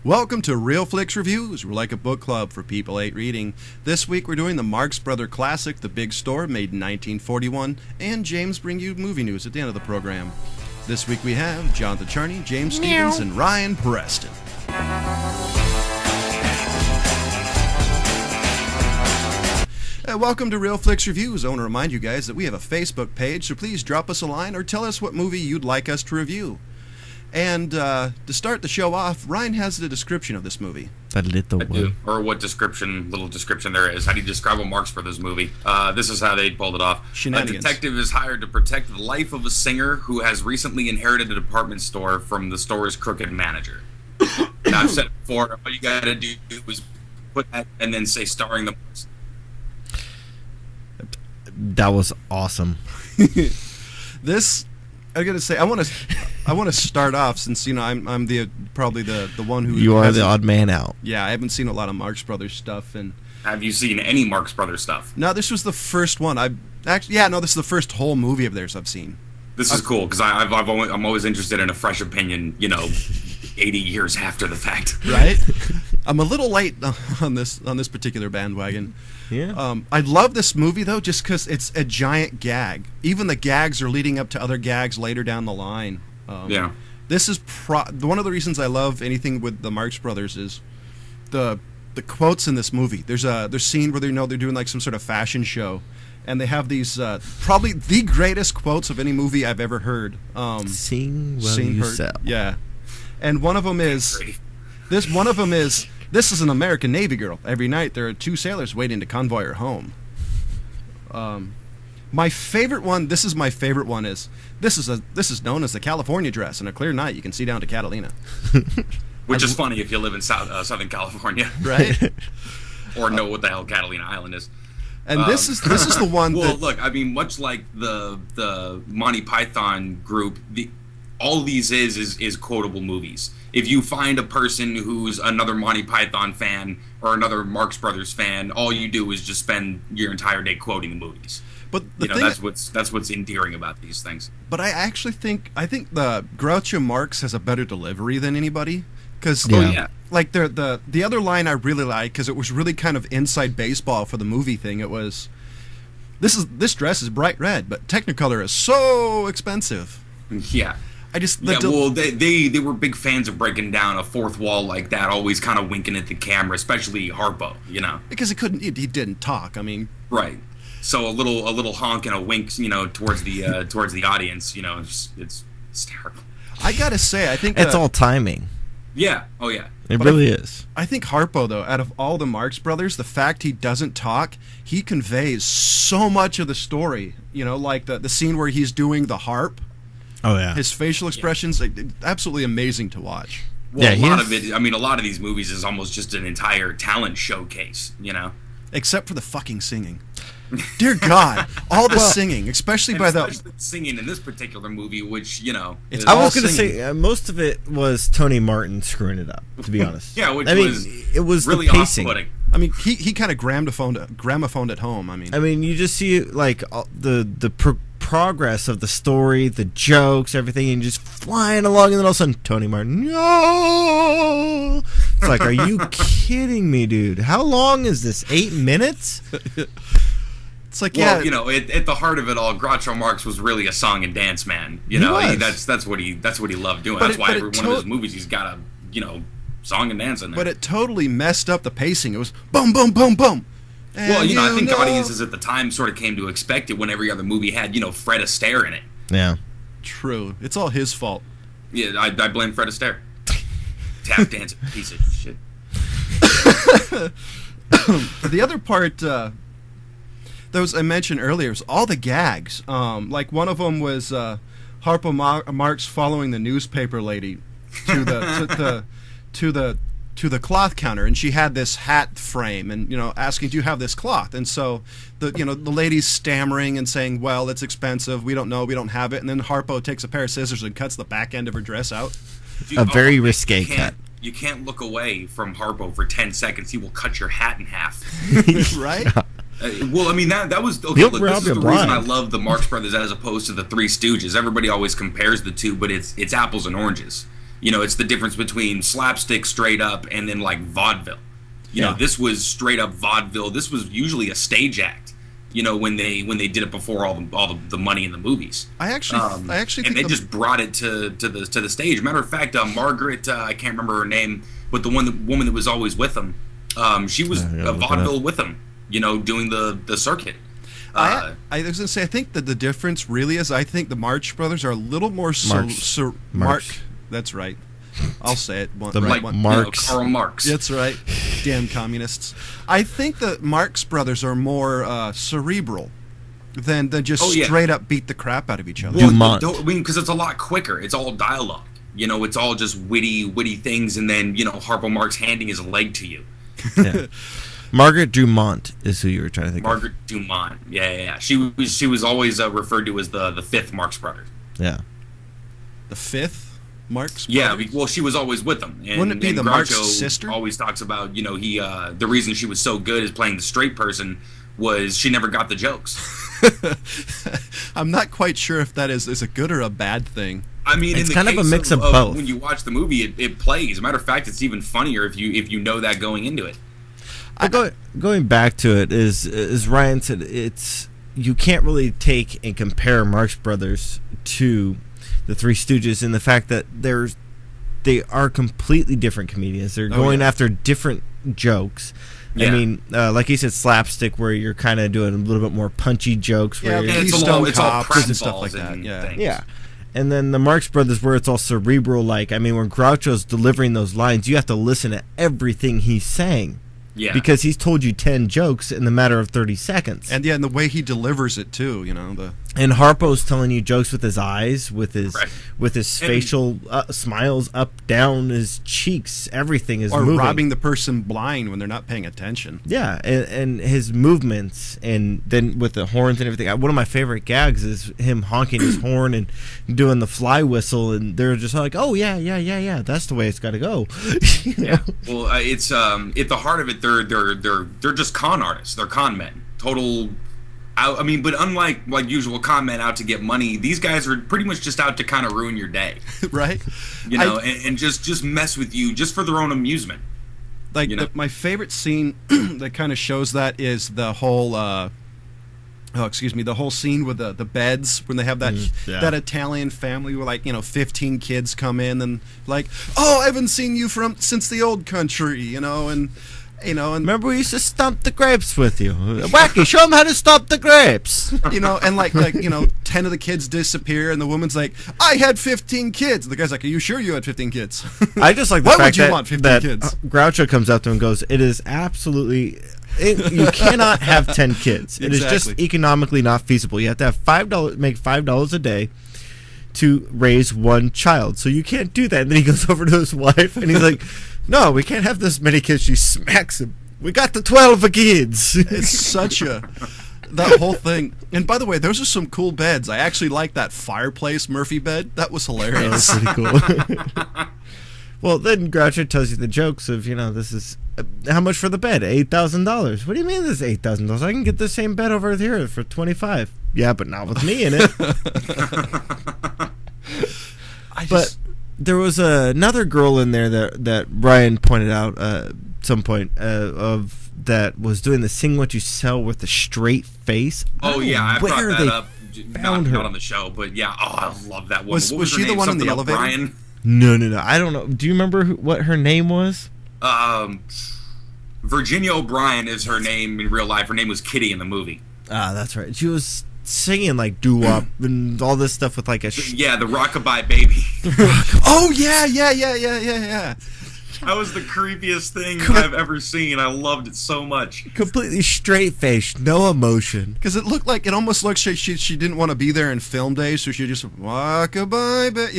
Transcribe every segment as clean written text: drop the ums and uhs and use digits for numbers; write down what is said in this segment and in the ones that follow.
Welcome to Real Flix Reviews. We're like a book club for people hate reading. This week we're doing the Marx Brothers classic, The Big Store, made in 1941, and James bring you movie news at the end of the program. This week we have Jonathan Charney, James Stevens, and Ryan Preston. Welcome to Real Flix Reviews. I want to remind you guys that we have a Facebook page, so please drop us a line or tell us what movie you'd like us to review. And to start the show off, Ryan has the description of this movie. That little one. Do. Or what little description there is. How do you describe a Marx Brothers movie? This is how they pulled it off. Shenanigans. A detective is hired to protect the life of a singer who has recently inherited a department store from the store's crooked manager. Now, I've said it before, all you gotta do is put that and then say starring the Marx. That was awesome. This, I gotta say, I want to start off since I'm probably the one who you are the odd man out. Yeah, I haven't seen a lot of Marx Brothers stuff, and have you seen any Marx Brothers stuff? No, this was the first one. This is the first whole movie of theirs I've seen. This is cool because I'm always interested in a fresh opinion. 80 years after the fact. Right? I'm a little late on this particular bandwagon. Yeah. I love this movie though, just because it's a giant gag. Even the gags are leading up to other gags later down the line. Yeah. This is one of the reasons I love anything with the Marx Brothers is the quotes in this movie. There's scene where they're doing like some sort of fashion show, and they have these probably the greatest quotes of any movie I've ever heard. Sing while you sell. Yeah. And one of them is this is an American Navy girl. Every night there are two sailors waiting to convoy her home. My favorite one, this is this is known as the California dress. On a clear night you can see down to Catalina. Which is funny if you live in Southern California. Right? Or know what the hell Catalina Island is. And this is the one well, look, I mean, much like the Monty Python group, all these is quotable movies. If you find a person who's another Monty Python fan or another Marx Brothers fan, all you do is just spend your entire day quoting the movies. But that's what's endearing about these things. But I actually think the Groucho Marx has a better delivery than anybody, because like the other line I really like, because it was really kind of inside baseball for the movie thing. It was this dress is bright red, but Technicolor is so expensive. Yeah. They were big fans of breaking down a fourth wall like that, always kind of winking at the camera, especially Harpo, because he didn't talk. I mean, right. So a little honk and a wink, towards the audience, it's terrible. I gotta say, I think it's all timing. Yeah. Oh yeah. It really is. I think Harpo, though, out of all the Marx Brothers, the fact he doesn't talk, he conveys so much of the story. Like the scene where he's doing the harp. Oh yeah. His facial expressions, absolutely amazing to watch. Well, a lot of these movies is almost just an entire talent showcase, Except for the fucking singing. Dear God, all the singing, especially the singing in this particular movie, which I was going to say most of it was Tony Martin screwing it up. To be honest, yeah, it was really the pacing. off-putting. I mean, he kind of grammophoned at home. I mean, you just see like the progress of the story, the jokes, everything, and just flying along, and then all of a sudden, Tony Martin, no! It's like, are you kidding me, dude? How long is this? 8 minutes? It's like, at the heart of it all, Groucho Marx was really a song and dance man. That's what he loved doing. That's why every one of his movies he's got a song and dance in there. But it totally messed up the pacing. It was boom, boom, boom, boom. Well, I think audiences at the time sort of came to expect it when every other movie had, Fred Astaire in it. Yeah. True. It's all his fault. Yeah, I blame Fred Astaire. Tap dancing piece of shit. The other part those I mentioned earlier was all the gags. Like one of them was Harpo Marx following the newspaper lady to the cloth counter, and she had this hat frame, and asking, do you have this cloth? And so the lady's stammering and saying, well, it's expensive, we don't know, we don't have it. And then Harpo takes a pair of scissors and cuts the back end of her dress out. A very risque cut. You can't look away from Harpo for 10 seconds. He will cut your hat in half. Right? Well, I mean, that was okay. Look, this is the reason I love the Marx Brothers as opposed to the Three Stooges. Everybody always compares the two, but it's apples and oranges. You know, it's the difference between slapstick straight up and then like vaudeville. You know, this was straight up vaudeville. This was usually a stage act. You know, when they did it before all the money in the movies. I actually and think they just brought it to the stage. Matter of fact, Margaret, I can't remember her name, but the woman that was always with them, she was a vaudeville with them. You know, doing the circuit. I was gonna say, I think that the difference really is, I think the Marx Brothers are a little more Marx. That's right. I'll say it. Marx. Karl Marx. That's right. Damn communists. I think the Marx Brothers are more cerebral than just straight up beat the crap out of each other. Dumont. I mean, because it's a lot quicker. It's all dialogue. You know, it's all just witty things, and then Harpo Marx handing his leg to you. Yeah. Margaret Dumont is who you were trying to think of. Margaret Dumont. Yeah. She was always referred to as the fifth Marx brother. Yeah. The fifth Marx brother? Yeah, well, she was always with them. And, wouldn't it be the Marx Groucho sister? Always talks about, he the reason she was so good as playing the straight person was she never got the jokes. I'm not quite sure if that is a good or a bad thing. I mean, it's in the kind case of a mix of both. When you watch the movie, it plays. As a matter of fact, it's even funnier if you know that going into it. Going back to it, as Ryan said, you can't really take and compare Marx Brothers to the Three Stooges in the fact that they are completely different comedians. They're going after different jokes. Yeah. I mean, like you said, slapstick, where you're kind of doing a little bit more punchy jokes. Where it's all and stuff like that. Yeah. And then the Marx Brothers, where it's all cerebral. Like, I mean, when Groucho's delivering those lines, you have to listen to everything he's saying. Yeah. Because he's told you 10 jokes in the matter of 30 seconds. And and the way he delivers it too, And Harpo's telling you jokes with his eyes, with his facial smiles up, down, his cheeks, everything is moving. Or robbing the person blind when they're not paying attention. Yeah, and his movements, and then with the horns and everything. One of my favorite gags is him honking his horn and doing the fly whistle, and they're just like, oh, yeah, that's the way it's got to go. Yeah. Well, it's at the heart of it, they're just con artists. They're con men. Total. I mean, but unlike usual con men out to get money, these guys are pretty much just out to kind of ruin your day, right? And just mess with you just for their own amusement. Like my favorite scene that kind of shows that is the whole. The whole scene with the beds when they have that Italian family where 15 kids come in and I haven't seen you since the old country, and remember we used to stomp the grapes with you. Wacky, show them how to stomp the grapes. And 10 of the kids disappear, and the woman's like, I had 15 kids. And the guy's like, are you sure you had 15 kids? I just like the Why fact would you want 15 kids? Groucho comes up to him and goes, it is absolutely... you cannot have 10 kids. It is just economically not feasible. You have to have make $5 a day to raise one child. So you can't do that. And then he goes over to his wife and he's like, no, we can't have this many kids. She smacks him. We got the 12 kids. It's such that whole thing. And by the way, those are some cool beds. I actually like that fireplace Murphy bed. That was hilarious. That was pretty cool. Well, then Groucho tells you the jokes of, this is how much for the bed? $8,000. What do you mean this is $8,000? I can get the same bed over here for $25,000. Yeah, but not with me in it. But there was another girl in there that Ryan pointed out at some point of that was doing the Sing What You Sell with the straight face. Oh yeah, I brought that up. Found her. Not on the show, but yeah, I love that one. Was she the one in the elevator? Brian? No. I don't know. Do you remember what her name was? Virginia O'Brien is her name in real life. Her name was Kitty in the movie. Ah, that's right. She was singing like doo-wop and all this stuff with like a... Yeah, the Rockabye Baby. Oh, yeah. That was the creepiest thing I've ever seen. I loved it so much. Completely straight-faced, no emotion. Because it almost looks like she didn't want to be there in film days, so she just walk a bye, but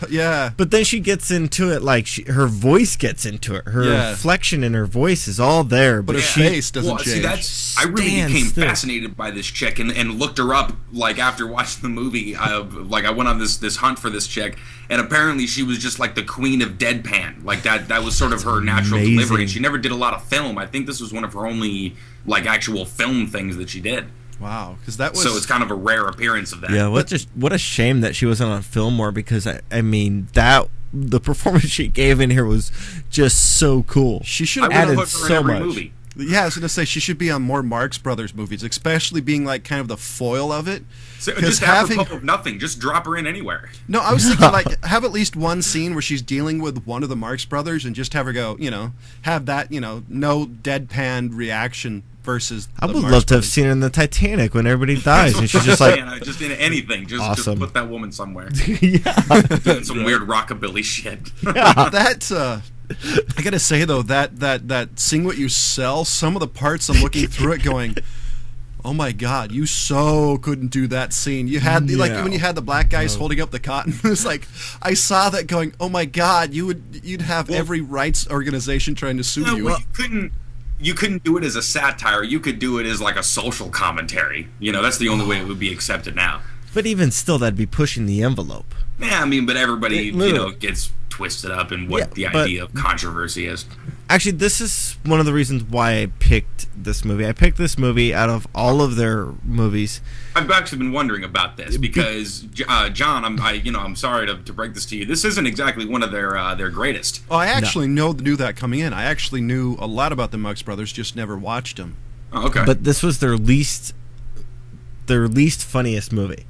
yeah. But then she gets into it, like her voice gets into it. Her inflection in her voice is all there, but her face doesn't change. See, I really became fascinated by this chick and looked her up after watching the movie. I went on this hunt for this chick, and apparently she was just like the queen of deadpan. That was sort of her natural delivery. She never did a lot of film. I think this was one of her only actual film things that she did. Wow, because that was... So it's kind of a rare appearance of that. Yeah, what a shame that she wasn't on film more, because I mean that the performance she gave in here was just so cool. She should have added put her in so every much. movie. Yeah, I was gonna say she should be on more Marx Brothers movies, especially being like kind of the foil of it. So just apropos of nothing, just drop her in anywhere. No, I was thinking like have at least one scene where she's dealing with one of the Marx Brothers and just have her go, have that, no deadpan reaction versus. I would love to have seen her in the Titanic when everybody dies, and she's just like, just in anything, just awesome. Just put that woman somewhere. Yeah, doing some weird rockabilly shit. Yeah. That's I gotta say though that Sing What You Sell, some of the parts I'm looking through it going, oh my god, you so couldn't do that scene. You had like when you had the black guys holding up the cotton. It was like I saw that going, oh my god, you'd have every rights organization trying to sue you. Well, you couldn't do it as a satire. You could do it as like a social commentary. That's the only way it would be accepted now. But even still, that'd be pushing the envelope. Yeah, I mean, but everybody, gets twisted up in what the idea of controversy is. Actually, this is one of the reasons why I picked this movie. I picked this movie out of all of their movies. I've actually been wondering about this because, John, I'm sorry to break this to you. This isn't exactly one of their greatest. Oh, I actually knew that coming in. I actually knew a lot about the Marx Brothers, just never watched them. Oh, okay. But this was their least funniest movie.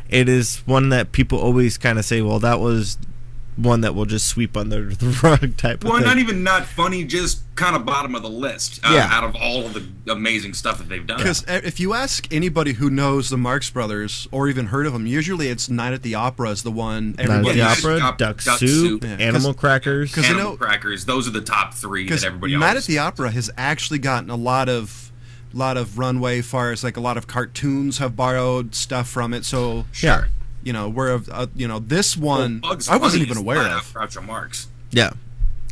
It is one that people always kind of say, well, that was one that will just sweep under the rug type of thing. Well, not funny, just kind of bottom of the list out of all of the amazing stuff that they've done. Because if you ask anybody who knows the Marx Brothers or even heard of them, usually it's Night at the Opera is the one. Night at the Opera, Duck Soup, Animal Crackers. Animal Crackers, those are the top three that everybody Night at the Opera has actually gotten a lot of runway as far as like a lot of cartoons have borrowed stuff from it. So sure, this one I wasn't even aware of. Groucho Marx. Yeah,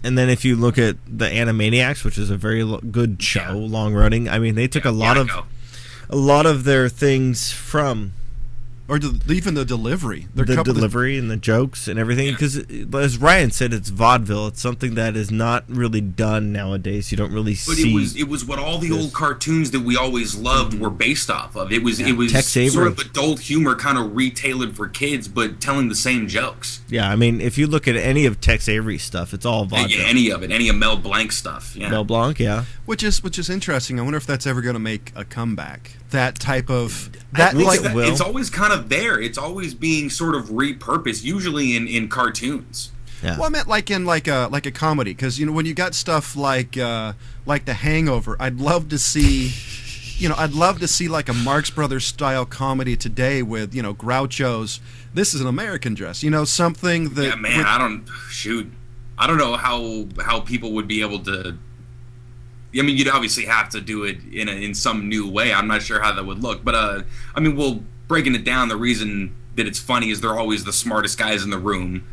and then if you look at the Animaniacs, which is a very good show, long running. I mean, they took a lot of their things from. Or even the delivery. The delivery and the jokes and everything. Because, as Ryan said, it's vaudeville. It's something that is not really done nowadays. You don't really see. But it was what all the old cartoons that we always loved were based off of. It was Tex Avery. Sort of adult humor kind of retailored for kids, but telling the same jokes. Yeah, I mean, if you look at any of Tex Avery's stuff, it's all vaudeville. Yeah, any of it. Any of Mel Blanc's stuff. Yeah. Mel Blanc, yeah. Which is interesting. I wonder if that's ever going to make a comeback. That type of... It's always kind of there. It's always being sort of repurposed, usually in cartoons. Yeah. Well, I meant like in like a comedy, because when you got stuff like The Hangover, I'd love to see like a Marx Brothers style comedy today with Groucho's "This is an American Dress," something that. Yeah, man, I don't know how people would be able to. I mean, you'd obviously have to do it in some new way. I'm not sure how that would look, but breaking it down, the reason that it's funny is they're always the smartest guys in the room,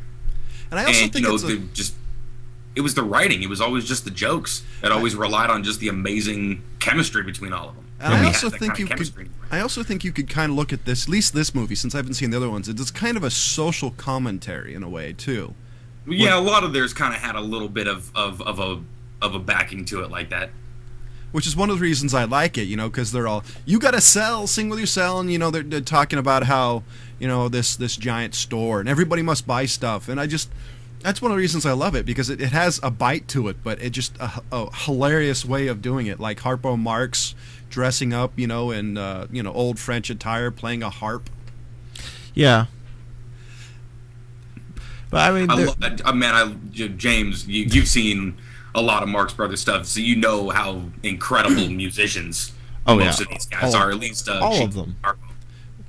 and I also think it was the writing. It was always just the jokes. It always relied on just the amazing chemistry between all of them. And I also think you could kind of look at this, at least this movie, since I haven't seen the other ones. It's kind of a social commentary in a way too. Yeah, a lot of theirs kind of had a little bit of a backing to it like that. Which is one of the reasons I like it, because they're all, you gotta sing what you sell, and they're talking about how, this giant store, and everybody must buy stuff, and that's one of the reasons I love it, because it has a bite to it, but it just a hilarious way of doing it, like Harpo Marx dressing up, in old French attire, playing a harp. Yeah. But I mean, James, you've seen a lot of Marx Brothers stuff, so you know how incredible musicians most of these guys are. At least all of them.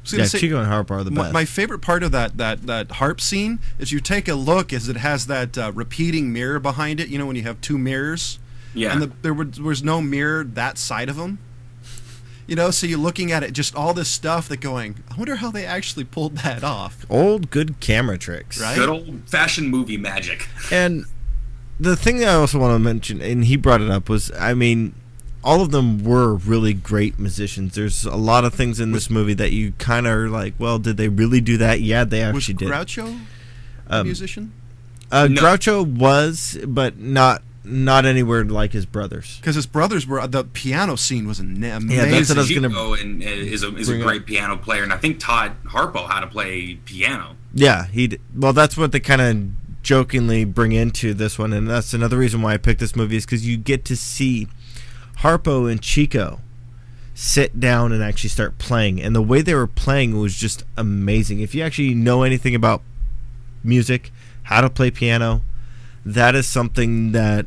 Chico and Harp are the best. My favorite part of that harp scene is you take a look, as it has that repeating mirror behind it. When you have two mirrors, and there was no mirror that side of them. So you're looking at it, just all this stuff that going, I wonder how they actually pulled that off. Old good camera tricks, right? Good old-fashioned movie magic. And the thing that I also want to mention, and he brought it up, was, I mean, all of them were really great musicians. There's a lot of things in this movie that you kind of are like, well, did they really do that? Yeah, they actually did. Was Groucho a musician? No. Groucho was, but not anywhere like his brothers. Because his brothers were, the piano scene was amazing. Yeah, that's what I was going to... is a great piano player, and I think taught Harpo how to play piano. Yeah, well, that's what they kind of jokingly bring into this one, and that's another reason why I picked this movie, is because you get to see Harpo and Chico sit down and actually start playing, and the way they were playing was just amazing. If you actually know anything about music, how to play piano, that is something that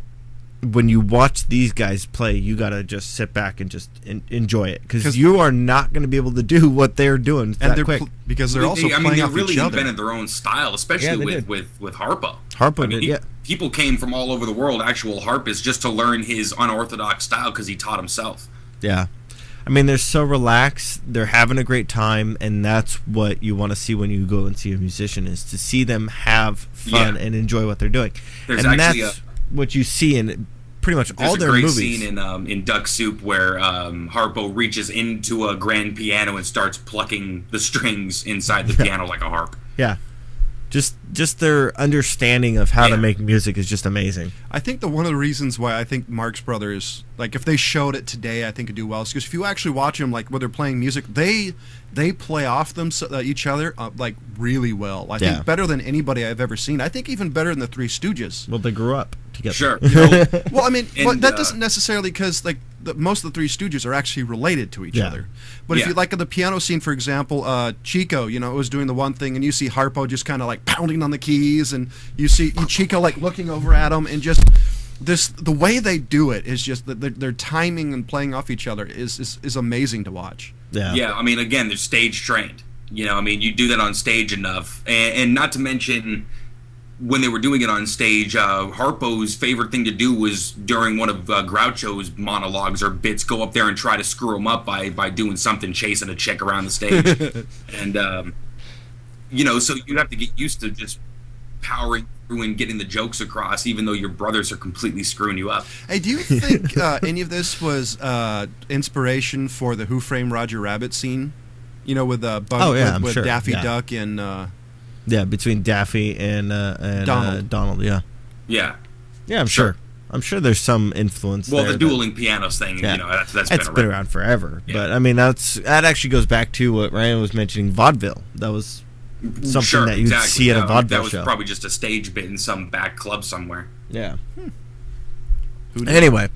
when you watch these guys play, you gotta just sit back and just enjoy it, because you are not going to be able to do what they're doing that quick. Because they're also playing off really each other. invented their own style, especially with Harpo. Harpo did. People came from all over the world, actual harpists, just to learn his unorthodox style because he taught himself. Yeah. I mean, they're so relaxed, they're having a great time, and that's what you want to see when you go and see a musician, is to see them have fun and enjoy what they're doing. That's what you see in pretty much all their movies. There's a great scene in Duck Soup where Harpo reaches into a grand piano and starts plucking the strings inside the piano like a harp. Yeah. Just their understanding of how to make music is just amazing. I think one of the reasons why I think Marx Brothers, like if they showed it today, I think it'd do well. Because if you actually watch them, like when they're playing music, they play off each other like really well. I think better than anybody I've ever seen. I think even better than the Three Stooges. Well, they grew up together. Sure. Well, I mean, that doesn't necessarily, because like most of the Three Stooges are actually related to each other. But if you like in the piano scene, for example, Chico, was doing the one thing, and you see Harpo just kind of like pounding on the keys, and you see Chico like looking over at him, and just the way they do it is just their timing and playing off each other is amazing to watch. Yeah. I mean, again, they're stage trained. I mean, you do that on stage enough, and not to mention, when they were doing it on stage, Harpo's favorite thing to do was during one of Groucho's monologues or bits, go up there and try to screw him up by doing something, chasing a chick around the stage. And, so you have to get used to just powering through and getting the jokes across, even though your brothers are completely screwing you up. Hey, do you think any of this was inspiration for the Who Framed Roger Rabbit scene? With with sure. Daffy Duck and... between Daffy and Donald. Yeah, I'm sure. I'm sure there's some influence. Well, there, the dueling pianos thing, that's been around forever. Yeah. But I mean, that actually goes back to what Ryan was mentioning, vaudeville. That was something that you'd see at a vaudeville show. That was probably just a stage bit in some back club somewhere. Yeah. Anyway.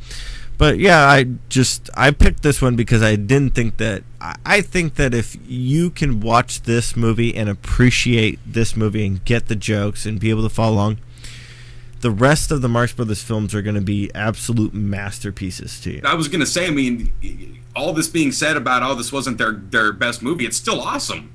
But yeah, I picked this one because I didn't think that... I think that if you can watch this movie and appreciate this movie and get the jokes and be able to follow along, the rest of the Marx Brothers films are going to be absolute masterpieces to you. I was going to say, I mean, all this being said about, this wasn't their best movie, it's still awesome.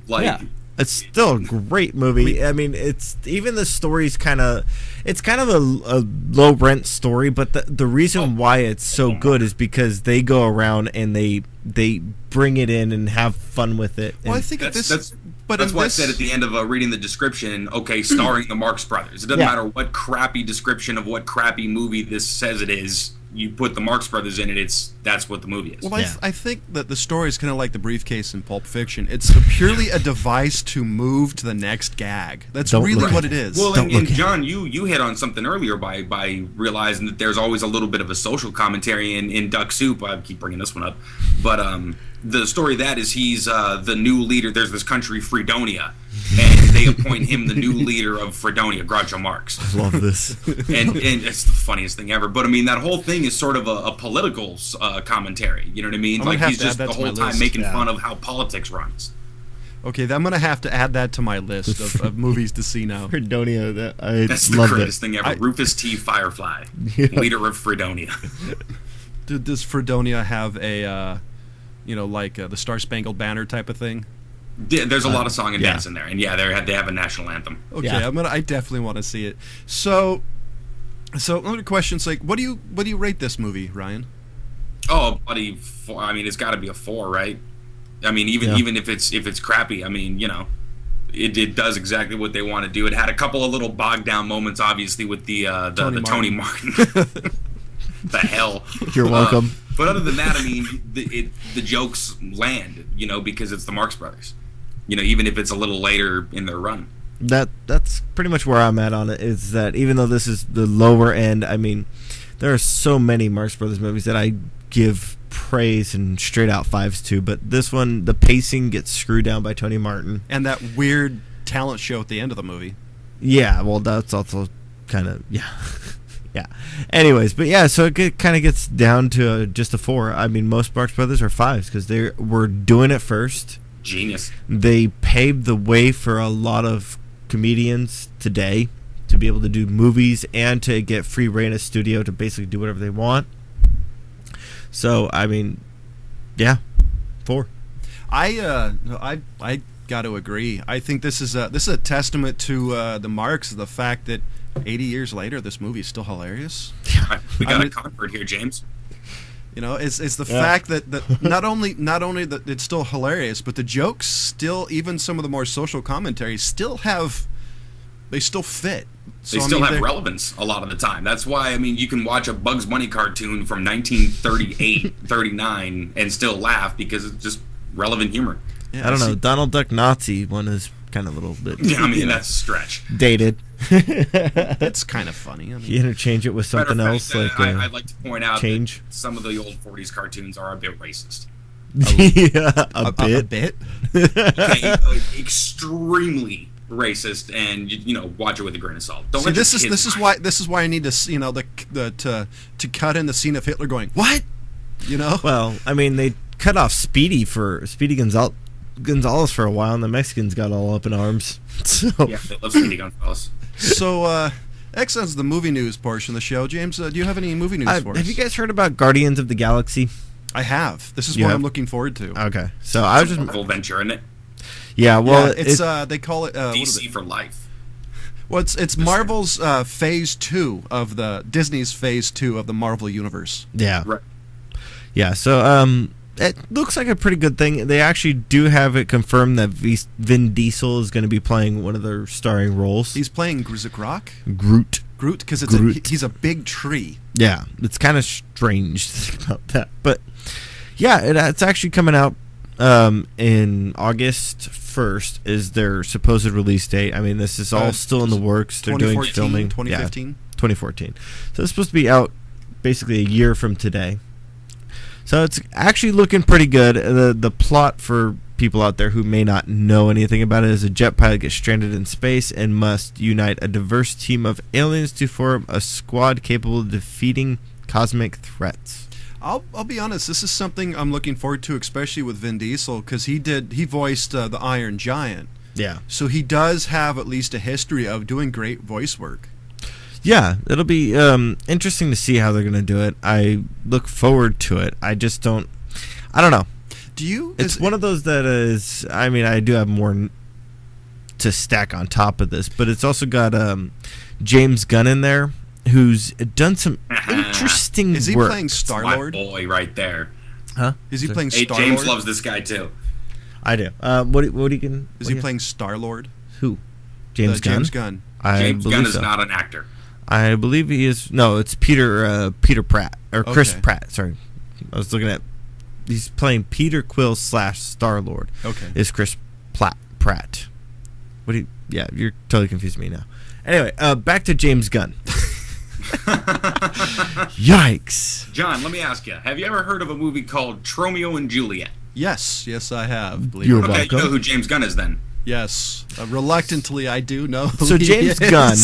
It's still a great movie. I mean, it's even the story's kind of a low rent story, but the reason why it's so good is because they go around and they bring it in and have fun with it. Well, I think that's why I said at the end of reading the description, starring the Marx Brothers. It doesn't matter what crappy description of what crappy movie this says it is. You put the Marx Brothers in it, that's what the movie is. Well, I think that the story is kind of like the briefcase in Pulp Fiction. It's purely a device to move to the next gag. That's really what it is. Well, and John, you hit on something earlier by realizing that there's always a little bit of a social commentary in Duck Soup. I keep bringing this one up. But the story of that is he's the new leader. There's this country, Fredonia, and they appoint him the new leader of Fredonia, Groucho Marx. I love this. and it's the funniest thing ever. But I mean, that whole thing is sort of a political commentary. You know what I mean? Like he's just the whole time making fun of how politics runs. Okay, I'm going to have to add that to my list of movies to see now. Fredonia, that's the greatest thing ever. Rufus T. Firefly, leader of Fredonia. Does Fredonia have a, the Star Spangled Banner type of thing? There's a lot of song and dance in there, and they have a national anthem. Okay, I definitely want to see it. So another question is what do you rate this movie, Ryan? Oh, buddy, I mean, it's got to be a 4, right? I mean, even if it's crappy, I mean, it does exactly what they want to do. It had a couple of little bogged down moments, obviously, with the Tony Martin. The hell. You're welcome. But other than that, I mean, the jokes land, because it's the Marx Brothers. Even if it's a little later in their run. That's pretty much where I'm at on it, is that even though this is the lower end, I mean, there are so many Marx Brothers movies that I give praise and straight out 5s to, but this one, the pacing gets screwed down by Tony Martin. And that weird talent show at the end of the movie. Yeah, well, that's also kind of yeah. Yeah. Anyways, but yeah, so it kind of gets down to just a 4. I mean, most Marx Brothers are 5s because they were doing it first. Genius. They paved the way for a lot of comedians today to be able to do movies and to get free reign of studio to basically do whatever they want. So, I mean, yeah, 4. I got to agree. I think this is a testament to the Marx, the fact that 80 years later, this movie is still hilarious. We got a convert here, James. You know, it's the fact that not only that it's still hilarious, but the jokes still, even some of the more social commentaries, still fit. So, they still have relevance a lot of the time. That's why, I mean, you can watch a Bugs Bunny cartoon from 1938, 39, and still laugh because it's just relevant humor. Yeah, I don't know. Donald Duck Nazi one is kind of a little bit. Yeah, I mean, that's a stretch. Dated. It's kind of funny. I mean, you interchange it with something else. I'd like to point out that some of the old 40s cartoons are a bit racist. Yeah, a bit. Okay, extremely racist, and watch it with a grain of salt. Don't. See, this is why I need to to cut in the scene of Hitler going, what? Well, I mean, they cut off Speedy Gonzalez for a while, and the Mexicans got all up in arms. So. Yeah, they love Speedy Gonzalez. So, X is the movie news portion of the show. James, do you have any movie news for us? Have you guys heard about Guardians of the Galaxy? I have. This is what I'm looking forward to. Okay, so I was just Marvel venture, isn't it? Yeah, well, it's they call it DC for life. Well, it's Marvel's phase 2 of the Disney's phase 2 of the Marvel universe. Yeah, right. Yeah, so it looks like a pretty good thing. They actually do have it confirmed that Vin Diesel is going to be playing one of their starring roles. He's playing Grok? Groot, because he's a big tree. Yeah, it's kind of strange to think about that, but yeah, it's actually coming out in August 1st is their supposed release date. I mean, this is all still in the works. They're doing filming. 2015? Yeah, 2014. So it's supposed to be out basically a year from today. So it's actually looking pretty good. The plot for people out there who may not know anything about it is a jet pilot gets stranded in space and must unite a diverse team of aliens to form a squad capable of defeating cosmic threats. I'll be honest, this is something I'm looking forward to, especially with Vin Diesel, because he voiced the Iron Giant. Yeah. So he does have at least a history of doing great voice work. Yeah, it'll be interesting to see how they're going to do it. I look forward to it. I just don't know. It's one of those that is, I mean, I do have more to stack on top of this, but it's also got James Gunn in there, who's done some interesting work. Is he playing Star-Lord? My boy right there. Huh? Is he playing Star-Lord? James loves this guy too. I do. What do you can? Is he playing Star-Lord? Who? James Gunn? James Gunn. James Gunn is not an actor. I believe he is. No, it's Peter Pratt or Chris Pratt. Sorry, I was looking at. He's playing Peter Quill / Star-Lord. Okay, is Chris Pratt? What do you? Yeah, you're totally confusing me now. Anyway, back to James Gunn. Yikes! John, let me ask you: have you ever heard of a movie called Tromeo and Juliet? Yes, I have. You're okay, welcome. You know who James Gunn is then? Yes, reluctantly I do know. So James Gunn,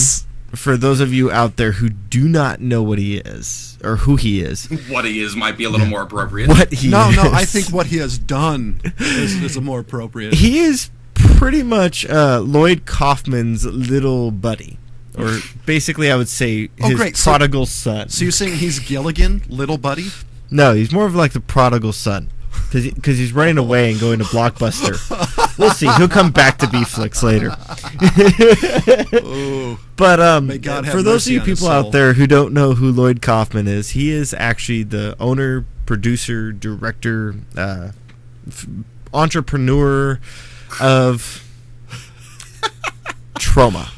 for those of you out there who do not know what he is or who he is, what he is might be a little more appropriate. What he no, is. I think what he has done is a more appropriate. He is pretty much Lloyd Kaufman's little buddy. Or basically, I would say his prodigal son. So you're saying he's Gilligan, little buddy? No, he's more of like the prodigal son. Because he's running away and going to Blockbuster. We'll see. He'll come back to Flix later. But for those of you people out there who don't know who Lloyd Kaufman is, he is actually the owner, producer, director, entrepreneur of Troma.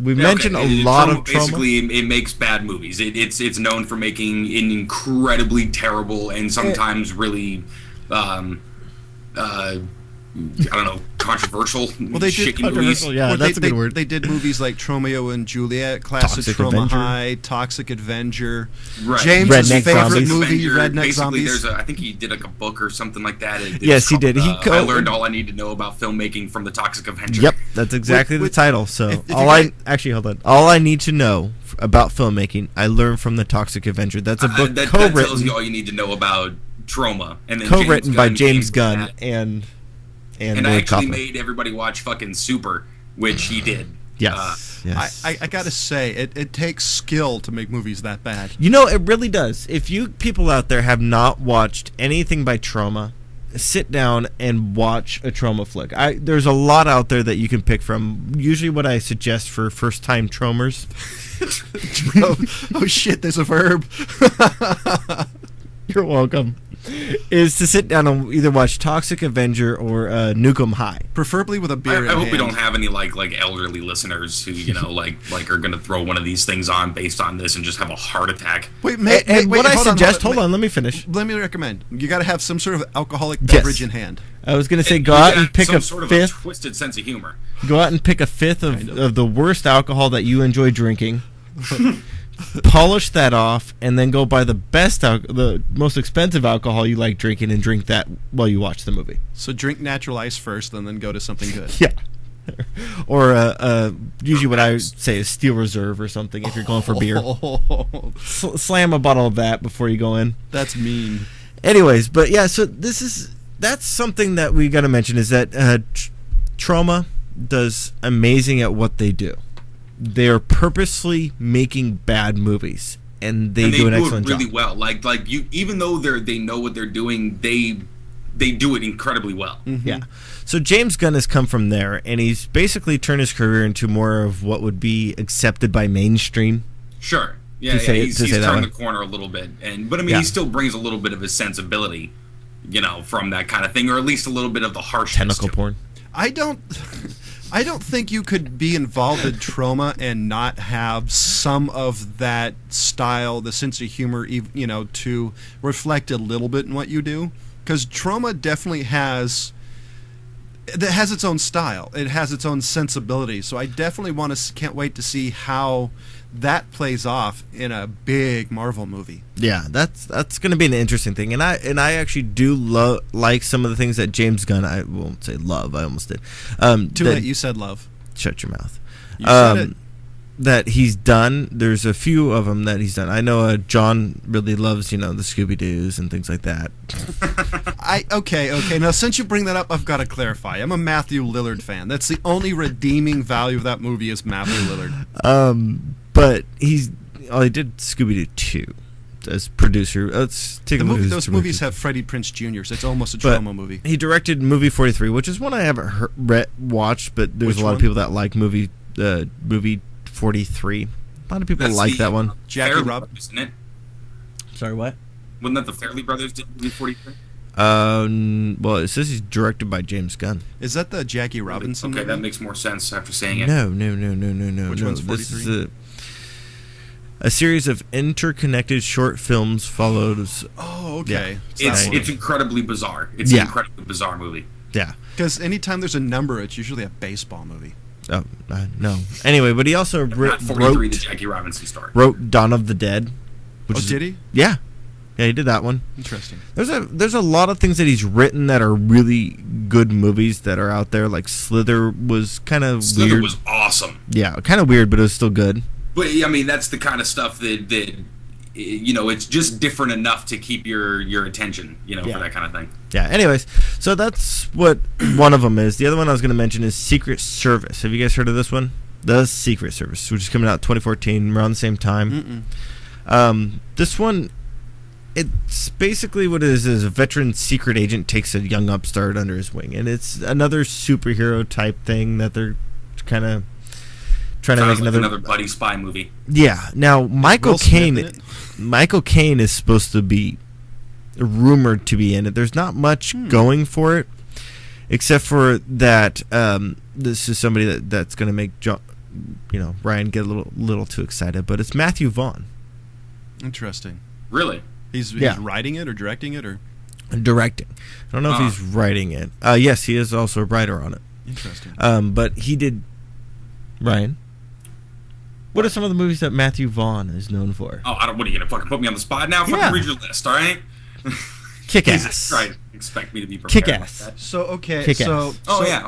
We mentioned a lot of Troma. Basically, it makes bad movies. It's known for making an incredibly terrible and sometimes really, I don't know, controversial well, they did shitty movies. Yeah, that's a good word. They did movies like Tromeo and Juliet, Classic Toxic Trauma Avenger. High, Toxic Avenger, Right. James' Redneck favorite Zombies. movie, Avenger. Redneck Basically, Zombies. I think he did like a book or something like that. Yes, he did. I learned all I need to know about filmmaking from the Toxic Avenger. Yep, that's exactly the title. So if actually hold on. All I need to know about filmmaking, I learned from the Toxic Avenger. That's a book that co-written. tells you all you need to know about Trauma, and then Co-written by James came from Gunn that. and I Lloyd actually Kaufman. made everybody watch fucking Super, which he did. Yes, yes. I gotta say, it takes skill to make movies that bad. You know, it really does. If you people out there have not watched anything by Trauma, sit down and watch a Trauma flick. There's a lot out there that you can pick from. Usually what I suggest for first-time Tromers. Oh shit, there's a verb. You're welcome. Is to sit down and either watch Toxic Avenger or Nuke 'Em High. Preferably with a beer in I hope hand. we don't have any like elderly listeners who like are gonna throw one of these things on based on this and just have a heart attack. Wait, What I suggest, hold on. on, let me finish. Let me recommend. You got to have some sort of alcoholic beverage in hand. I was going to say And go you out got and pick some a sort of fifth. a twisted sense of humor. Go out and pick a fifth of the worst alcohol that you enjoy drinking. Polish that off, and then go buy the the most expensive alcohol you like drinking, and drink that while you watch the movie. So drink natural ice first, and then go to something good. Yeah. Or usually what I would say is Steel Reserve or something if you're going for beer. Slam a bottle of that before you go in. That's mean. Anyways, but yeah, so that's something that we got to mention is that Trauma does amazing at what they do. They are purposely making bad movies, and they do an excellent really job. well. Like you, even though they know what they're doing, they do it incredibly well. Mm-hmm. Yeah. So James Gunn has come from there, and he's basically turned his career into more of what would be accepted by mainstream. Sure. Yeah, he's turned the corner a little bit, but I mean, he still brings a little bit of his sensibility, from that kind of thing, or at least a little bit of the harshness. Tentacle porn. I don't think you could be involved in Trauma and not have some of that style, the sense of humor, to reflect a little bit in what you do. Because Trauma definitely has its own style. It has its own sensibility. So I definitely can't wait to see how that plays off in a big Marvel movie. Yeah, that's going to be an interesting thing, and I actually do like some of the things that James Gunn. I won't say love. I almost did. Too late. You said love. Shut your mouth. You said it. That he's done. There's a few of them that he's done. I know John really loves the Scooby-Doos and things like that. Okay. Now, since you bring that up, I've got to clarify. I'm a Matthew Lillard fan. That's the only redeeming value of that movie is Matthew Lillard. But he did Scooby-Doo 2 as producer. Let's take a look. Those movies have Freddie Prinze Jr., so it's almost a Trauma movie. He directed movie 43, which is one I haven't watched, but there's a lot of people that like movie 43. A lot of people like that one. Jackie Robinson, isn't it? Sorry, what? Wasn't that the Fairley Brothers did movie 43? Well, it says he's directed by James Gunn. Is that the Jackie Robinson Okay, movie? that makes more sense after saying it. No. Which one's 43? This is a series of interconnected short films follows. Oh, okay. Yeah. It's incredibly bizarre. It's an incredibly bizarre movie. Yeah. Because anytime there's a number, it's usually a baseball movie. Oh, no. Anyway, but he also Not 43, the Jackie Robinson story. wrote Dawn of the Dead. Did he? Yeah. Yeah, he did that one. Interesting. There's a lot of things that he's written that are really good movies that are out there. Like Slither was kind of weird. Slither was awesome. Yeah, kind of weird, but it was still good. But I mean, that's the kind of stuff that it's just different enough to keep your attention, for that kind of thing. Yeah. Anyways, so that's what one of them is. The other one I was going to mention is Secret Service. Have you guys heard of this one? The Secret Service, which is coming out 2014, around the same time. This one. It's basically what it is a veteran secret agent takes a young upstart under his wing, and it's another superhero type thing that they're kind of trying to make another buddy spy movie. Yeah. Now Michael Caine is supposed to be rumored to be in it. There's not much going for it, except for that this is somebody that's going to make Ryan get a little too excited. But it's Matthew Vaughn. Interesting. Really? He's writing it or directing it or directing. I don't know if he's writing it. Yes, he is also a writer on it. Interesting. But he did. Ryan, what are some of the movies that Matthew Vaughn is known for? Oh, what are you gonna fucking put me on the spot now? Fucking read your list, all right? Kick-Ass. Right. Expect me to be prepared. Kick-Ass. Like So okay. Kick-Ass. So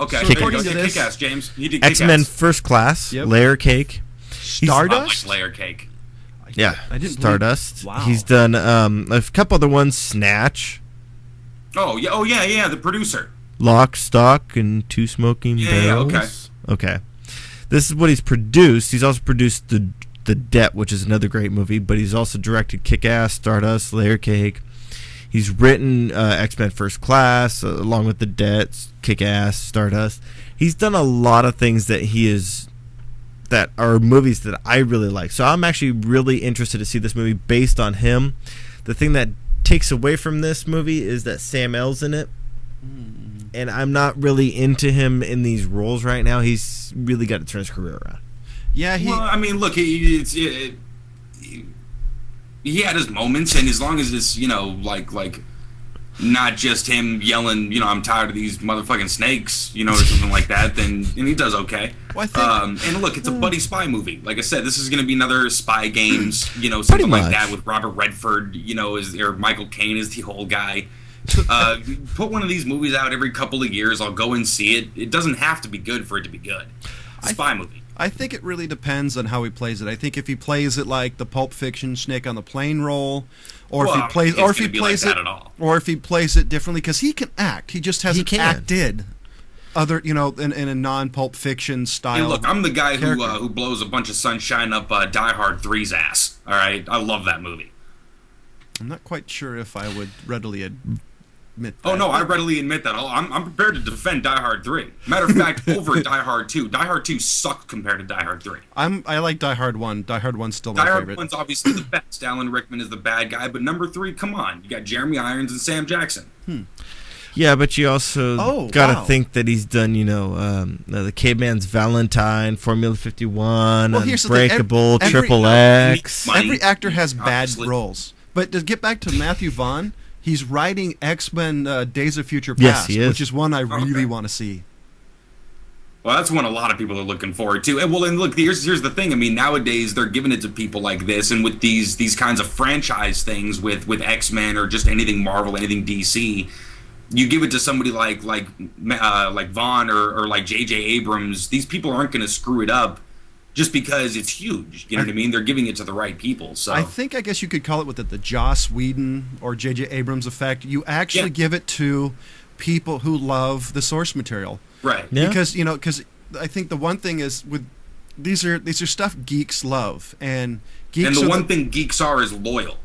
okay. So according to this, Kick-Ass, James. You did X-Men Kick-Ass. First Class. Yep. Layer Cake. Stardust. Like layer cake. Yeah. I didn't Stardust. Wow. He's done a couple other ones. Snatch. Oh yeah. The producer. Lock, Stock, and Two Smoking Barrels. Okay. This is what he's produced. He's also produced the Debt, which is another great movie, but he's also directed Kick-Ass, Stardust, Layer Cake. He's written X-Men First Class, along with The Debt, Kick-Ass, Stardust. He's done a lot of things that are movies that I really like. So I'm actually really interested to see this movie based on him. The thing that takes away from this movie is that Sam L's in it. And I'm not really into him in these roles right now. He's really got to turn his career around. Yeah, Well, I mean, look, he had his moments, and as long as it's, like not just him yelling, I'm tired of these motherfucking snakes, or something like that, then and he does okay. Well, I think, and look, it's a buddy spy movie. Like I said, this is going to be another Spy Games, something like that with Robert Redford, or Michael Caine is the whole guy. Put one of these movies out every couple of years. I'll go and see it. It doesn't have to be good for it to be good. It's a spy movie. I think it really depends on how he plays it. I think if he plays it like the Pulp Fiction Snake on the Plane role, or if he plays it differently, because he can act. He just hasn't acted other, in a non-Pulp Fiction style. Hey, look, I'm the guy who blows a bunch of sunshine up Die Hard 3's ass. All right, I love that movie. I'm not quite sure if I would readily admit that. Oh, no, I readily admit that. I'm prepared to defend Die Hard 3. Matter of fact, over Die Hard 2. Die Hard 2 sucked compared to Die Hard 3. I like Die Hard 1. Die Hard 1's still my favorite. Die Hard 1's obviously the best. Alan Rickman is the bad guy, but number 3, come on. You got Jeremy Irons and Sam Jackson. Yeah, but you also got to think that he's done, the Caveman's Valentine, Formula 51, Unbreakable, Triple X. Every actor has bad roles. But to get back to Matthew Vaughn, he's writing X-Men Days of Future Past, which is one I really want to see. Well, that's one a lot of people are looking forward to. And look, here's the thing. I mean, nowadays they're giving it to people like this, and with these kinds of franchise things with X-Men or just anything Marvel, anything DC, you give it to somebody like Vaughn or like J.J. Abrams. These people aren't going to screw it up just because it's huge. You know what I mean? They're giving it to the right people. So I guess you could call it with the Joss Whedon or J.J. Abrams effect. You actually give it to people who love the source material. Right. Yeah. Because I think the one thing is with these are stuff geeks love, and geeks and the one thing geeks are is loyal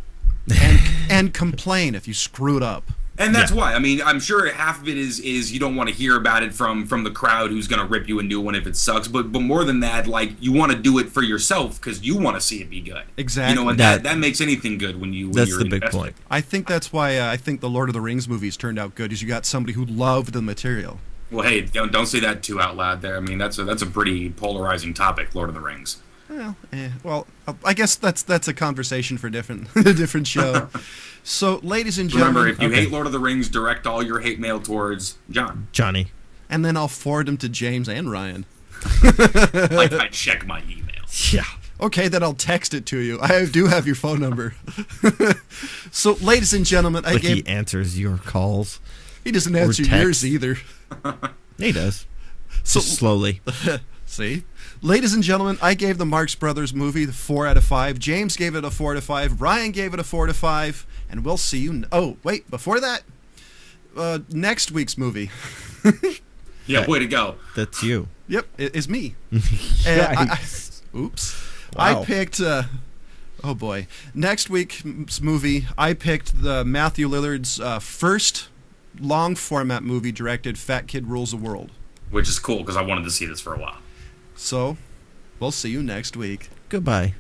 and complain if you screw it up. And that's why. I mean, I'm sure half of it is you don't want to hear about it from the crowd who's going to rip you a new one if it sucks. But more than that, like, you want to do it for yourself because you want to see it be good. Exactly. And that makes anything good when you're the big invested. point. I think that's why I think the Lord of the Rings movies turned out good, is you got somebody who loved the material. Well, hey, don't say that too out loud there. I mean, that's a pretty polarizing topic, Lord of the Rings. Well, I guess that's a conversation for a different show. So, ladies and gentlemen, remember, if you hate Lord of the Rings, direct all your hate mail towards Johnny, and then I'll forward them to James and Ryan. Like I check my email. Yeah. Okay, then I'll text it to you. I do have your phone number. So, ladies and gentlemen, he answers your calls. He doesn't answer yours either. He does. So slowly. See? Ladies and gentlemen, I gave the Marx Brothers movie 4 out of 5. James gave it a 4 out of 5. Ryan gave it a 4 out of 5. And we'll see you... Oh, wait, before that, next week's movie. Yeah, way to go. That's you. Yep, it's me. Oops. Wow. I picked... oh, boy. Next week's movie, I picked the Matthew Lillard's first long-format movie directed, Fat Kid Rules the World. Which is cool, because I wanted to see this for a while. So, we'll see you next week. Goodbye.